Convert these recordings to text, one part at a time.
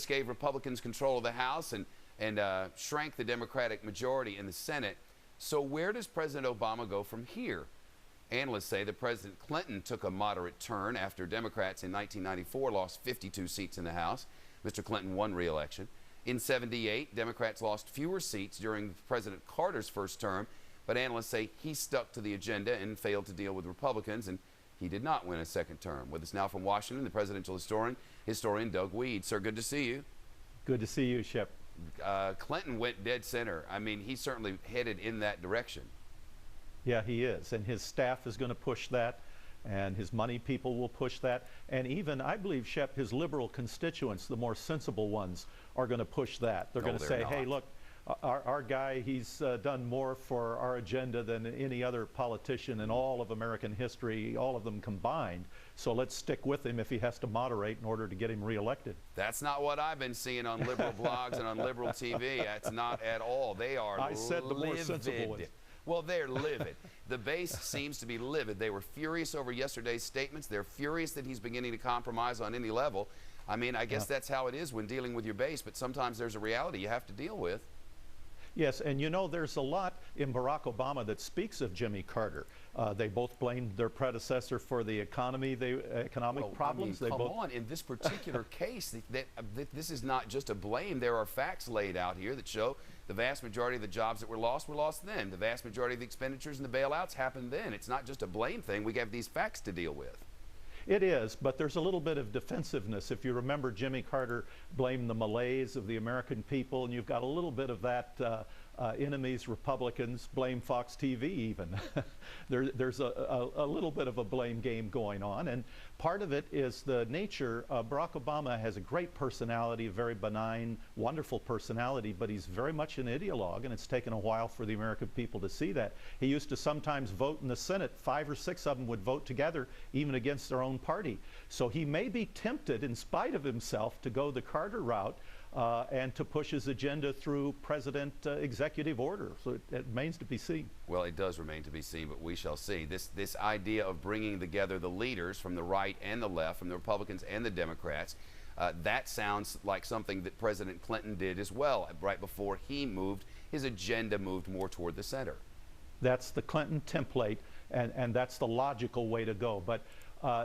Analysts gave Republicans control of the House and shrank the Democratic majority in the Senate. So where does President Obama go from here? Analysts say that President Clinton took a moderate turn after Democrats in 1994 lost 52 seats in the House. Mr. Clinton won re-election. In '78, Democrats lost fewer seats during President Carter's first term, but analysts say he stuck to the agenda and failed to deal with Republicans, and he did not win a second term. With us now from Washington, the presidential historian Doug Wead. Sir, good to see you. Good to see you, Shep. Clinton went dead center. I mean, he's certainly headed in that direction. Yeah, he is, and his staff is going to push that, and his money people will push that, and even, I believe, Shep, his liberal constituents, the more sensible ones, are going to push that. They're going to say, hey, look, our guy, he's done more for our agenda than any other politician in all of American history, all of them combined, so let's stick with him if he has to moderate in order to get him reelected. That's not what I've been seeing on liberal blogs and on liberal TV. That's not at all. They are I said the more sensible ones. Well, they're livid. The base seems to be livid. They were furious over yesterday's statements. They're furious that he's beginning to compromise on any level. I mean, I guess that's how it is when dealing with your base, but sometimes there's a reality you have to deal with. Yes, and you know, there's a lot in Barack Obama that speaks of Jimmy Carter. They both blamed their predecessor for the economic problems. I mean, come on, in this particular case, this is not just a blame. There are facts laid out here that show the vast majority of the jobs that were lost then. The vast majority of the expenditures and the bailouts happened then. It's not just a blame thing. We have these facts to deal with. It is, but there's a little bit of defensiveness. If you remember, Jimmy Carter blamed the malaise of the American people, and you've got a little bit of that. Enemies, Republicans, blame Fox TV even. There's a little bit of a blame game going on, and part of it is the nature. Barack Obama has a great personality, a very benign, wonderful personality, but he's very much an ideologue, and it's taken a while for the American people to see that. He used to sometimes vote in the Senate, 5 or 6 of them would vote together, even against their own party. So he may be tempted, in spite of himself, to go the Carter route, and to push his agenda through President executive order. So it remains to be seen. Well, it does remain to be seen, but we shall see. This idea of bringing together the leaders from the right and the left, from the Republicans and the Democrats, that sounds like something that President Clinton did as well, right before he moved. His agenda moved more toward the center. That's the Clinton template, and that's the logical way to go. But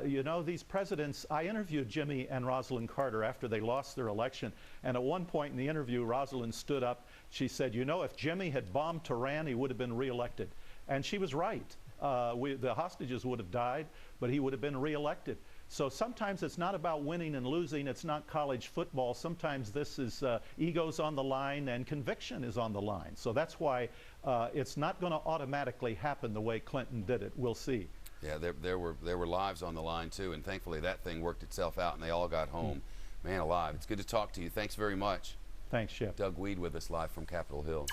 you know, these presidents, I interviewed Jimmy and Rosalind Carter after they lost their election, and at one point in the interview, Rosalind stood up. She said, you know, if Jimmy had bombed Tehran, he would have been reelected. And she was right. The hostages would have died, but he would have been reelected. So sometimes it's not about winning and losing. It's not college football. Sometimes this is egos on the line and conviction is on the line. So that's why it's not going to automatically happen the way Clinton did it. We'll see. Yeah, there were lives on the line too, and thankfully that thing worked itself out and they all got home. Man alive. It's good to talk to you. Thanks very much. Thanks, Shep. Doug Wead with us live from Capitol Hill.